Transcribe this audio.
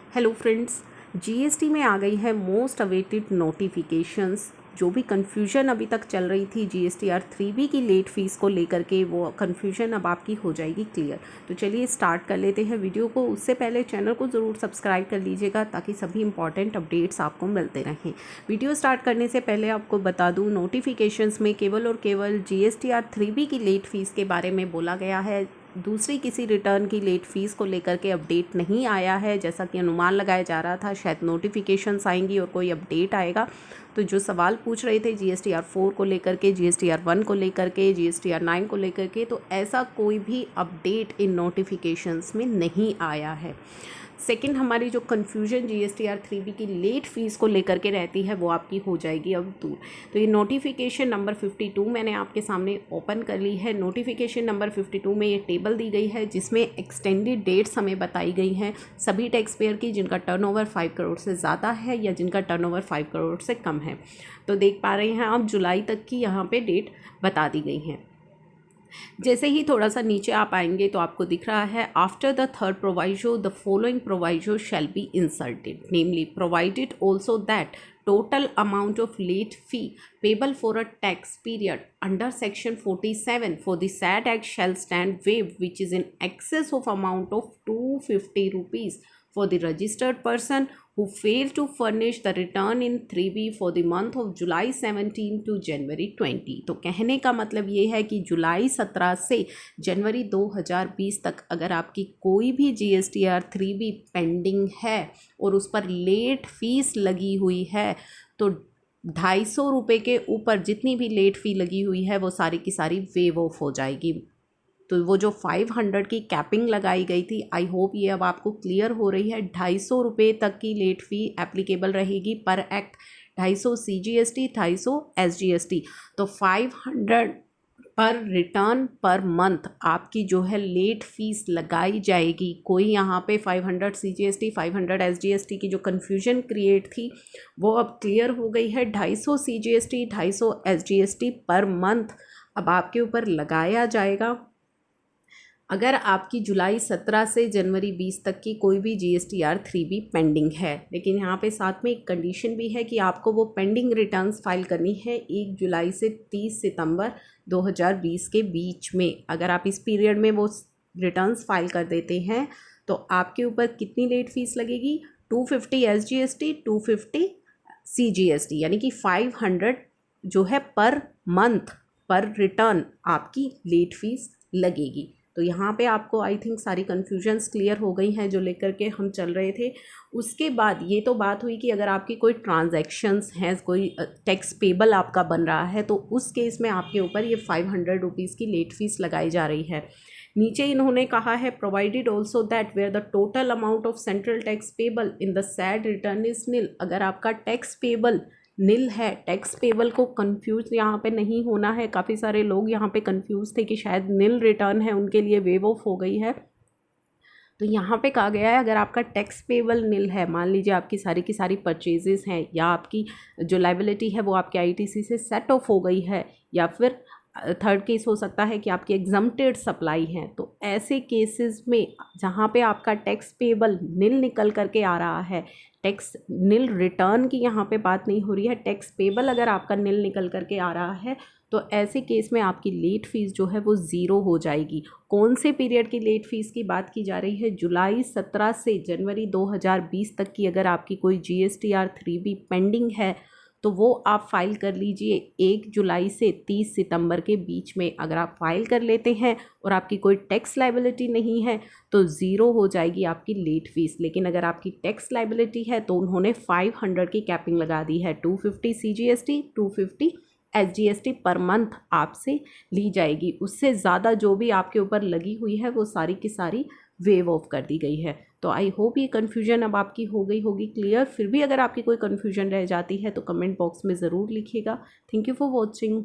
Hello friends, GST में आ गई है मोस्ट अवेटेड नोटिफिकेशंस। जो भी कन्फ्यूजन अभी तक चल रही थी जीएसटीआर 3B की लेट फीस को लेकर के, वो कन्फ्यूजन अब आपकी हो जाएगी क्लियर। तो चलिए स्टार्ट कर लेते हैं वीडियो को। उससे पहले चैनल को ज़रूर सब्सक्राइब कर लीजिएगा ताकि सभी इंपॉर्टेंट अपडेट्स आपको मिलते रहें। वीडियो स्टार्ट करने से पहले आपको बता दूँ, नोटिफिकेशंस में केवल और केवल जीएसटीआर 3B की लेट फीस के बारे में बोला गया है। दूसरी किसी रिटर्न की लेट फीस को लेकर के अपडेट नहीं आया है। जैसा कि अनुमान लगाया जा रहा था शायद नोटिफिकेशंस आएंगी और कोई अपडेट आएगा। तो जो सवाल पूछ रहे थे जीएसटीआर 4 को लेकर के, जीएसटीआर 1 को लेकर के, जीएसटीआर 9 को लेकर के, तो ऐसा कोई भी अपडेट इन नोटिफिकेशंस में नहीं आया है। सेकंड, हमारी जो कन्फ्यूजन जीएसटीआर 3B की लेट फीस को लेकर के रहती है वो आपकी हो जाएगी अब दूर। तो ये नोटिफिकेशन नंबर 52 मैंने आपके सामने ओपन कर ली है। नोटिफिकेशन नंबर 52 में ये टेबल दी गई है जिसमें एक्सटेंडेड डेट्स हमें बताई गई हैं सभी टैक्स पेयर की जिनका टर्नओवर 5 करोड़ से ज़्यादा है या जिनका टर्नओवर 5 करोड़ से कम है। तो देख पा रहे हैं आप, जुलाई तक की यहाँ पे डेट बता दी गई हैं। जैसे ही थोड़ा सा नीचे आप आएंगे तो आपको दिख रहा है, after the third proviso the following proviso shall be inserted, namely provided also that total amount of late fee payable for a tax period under section 47 for the said act shall stand waived which is in excess of amount of 250 rupees for the registered person who failed to furnish the return in 3B for the month of July 17 to January 20। तो कहने का मतलब ये है कि जुलाई 17 से जनवरी 2020 तक अगर आपकी कोई भी जीएसटीआर 3B पेंडिंग है और उस पर लेट फीस लगी हुई है तो 250 रुपये के ऊपर जितनी भी लेट फ़ी लगी हुई है वो सारी की सारी वेव ऑफ हो जाएगी। तो वो जो 500 की कैपिंग लगाई गई थी, आई होप ये अब आपको क्लियर हो रही है। 250 रुपये तक की लेट फ़ी एप्लीकेबल रहेगी पर एक्ट, 250 CGST, 250 SGST। तो 500 पर रिटर्न पर मंथ आपकी जो है लेट फीस लगाई जाएगी। कोई यहाँ पे 500 CGST 500 SGST की जो कन्फ्यूजन क्रिएट थी वो अब क्लियर हो गई है। 250 CGST 250 SGST पर मंथ अब आपके ऊपर लगाया जाएगा अगर आपकी जुलाई 17 से जनवरी 20 तक की कोई भी जीएसटीआर 3B पेंडिंग है। लेकिन यहाँ पे साथ में एक कंडीशन भी है कि आपको वो पेंडिंग रिटर्न्स फाइल करनी है 1 जुलाई से 30 सितंबर 2020 के बीच में। अगर आप इस पीरियड में वो रिटर्न्स फाइल कर देते हैं तो आपके ऊपर कितनी लेट फीस लगेगी? 250 SGST 250 CGST, यानी कि 500 जो है पर मंथ पर रिटर्न आपकी लेट फीस लगेगी। तो यहाँ पे आपको आई थिंक सारी कन्फ्यूजन्स क्लियर हो गई हैं जो लेकर के हम चल रहे थे। उसके बाद ये तो बात हुई कि अगर आपकी कोई ट्रांजैक्शंस हैं, कोई टैक्स पेबल आपका बन रहा है तो उस केस में आपके ऊपर ये 500 रुपीज़ की लेट फीस लगाई जा रही है। नीचे इन्होंने कहा है, provided also that where the total amount of central tax payable in the said return is nil. अगर आपका टैक्स पेबल निल है, टैक्स पेबल को कंफ्यूज यहाँ पे नहीं होना है। काफ़ी सारे लोग यहाँ पे कंफ्यूज थे कि शायद निल रिटर्न है, उनके लिए वेव ऑफ हो गई है। तो यहाँ पे कहा गया है अगर आपका टैक्स पेबल निल है, मान लीजिए आपकी सारी की सारी परचेजेस हैं या आपकी जो लाइबिलिटी है वो आपके आईटीसी से सेट ऑफ हो गई है, या फिर थर्ड केस हो सकता है कि आपकी एग्जम्प्टेड सप्लाई हैं, तो ऐसे केसेस में जहाँ पे आपका टैक्स पेबल निल निकल करके आ रहा है, टैक्स निल रिटर्न की यहाँ पे बात नहीं हो रही है, टैक्स पेबल अगर आपका निल निकल करके आ रहा है तो ऐसे केस में आपकी लेट फीस जो है वो ज़ीरो हो जाएगी। कौन से पीरियड की लेट फीस की बात की जा रही है? जुलाई 17 से जनवरी 2020 तक की अगर आपकी कोई जीएसटीआर 3B पेंडिंग है तो वो आप फाइल कर लीजिए 1 जुलाई से 30 सितंबर के बीच में। अगर आप फाइल कर लेते हैं और आपकी कोई टैक्स लाइबिलिटी नहीं है तो ज़ीरो हो जाएगी आपकी लेट फीस। लेकिन अगर आपकी टैक्स लाइबिलिटी है तो उन्होंने 500 की कैपिंग लगा दी है। 250 CGST 250 SGST पर मंथ आपसे ली जाएगी। उससे ज़्यादा जो भी आपके ऊपर लगी हुई है वो सारी की सारी वेव ऑफ कर दी गई है। तो आई होप ये कन्फ्यूजन अब आपकी हो गई होगी क्लियर। फिर भी अगर आपकी कोई कन्फ्यूजन रह जाती है तो कमेंट बॉक्स में ज़रूर लिखिएगा। Thank you for watching.